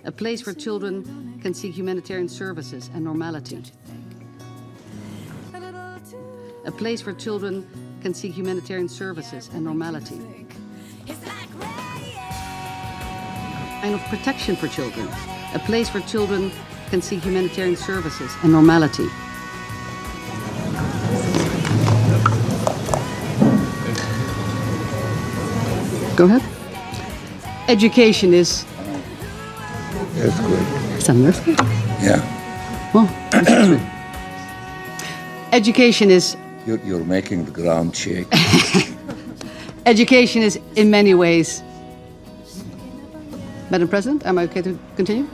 A place where children can seek humanitarian services and normality. A place where children can seek humanitarian services and normality. Kind of protection for children. A place where children can seek humanitarian services and normality. Go ahead. Education is... That's good. Something that's good. Yeah. Well, education is... You're making the ground shake. Education is in many ways... Madam President, am I okay to continue?